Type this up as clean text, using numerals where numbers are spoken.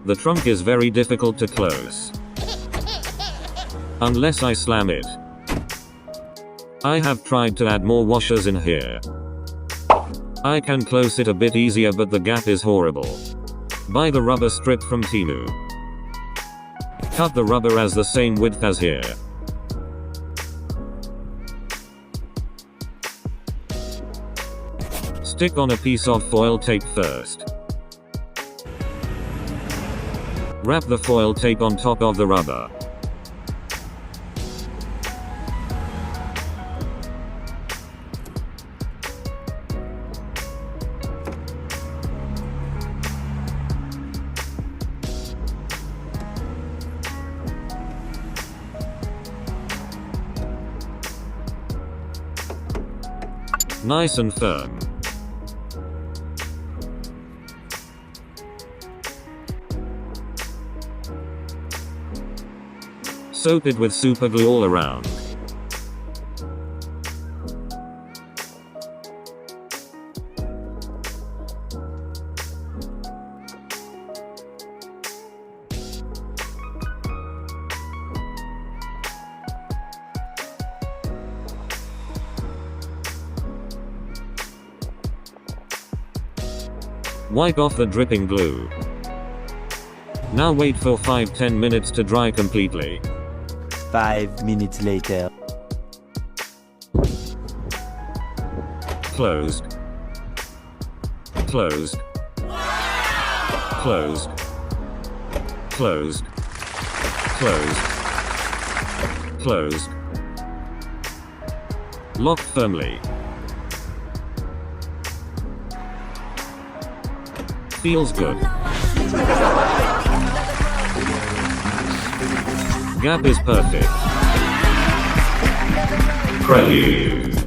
The trunk is very difficult to close. Unless I slam it. I have tried to add more washers in here. I can close it a bit easier, but the gap is horrible. Buy the rubber strip from Temu. Cut the rubber as the same width as here. Stick on a piece of foil tape first. Wrap the foil tape on top of the rubber. Nice and firm. Soak it with super glue all around. Wipe off the dripping glue. Now wait for 5-10 minutes to dry completely. 5 minutes later. Closed. Closed. Closed. Closed. Closed. Closed. Locked firmly. Feels good. Gap is perfect. Prelude.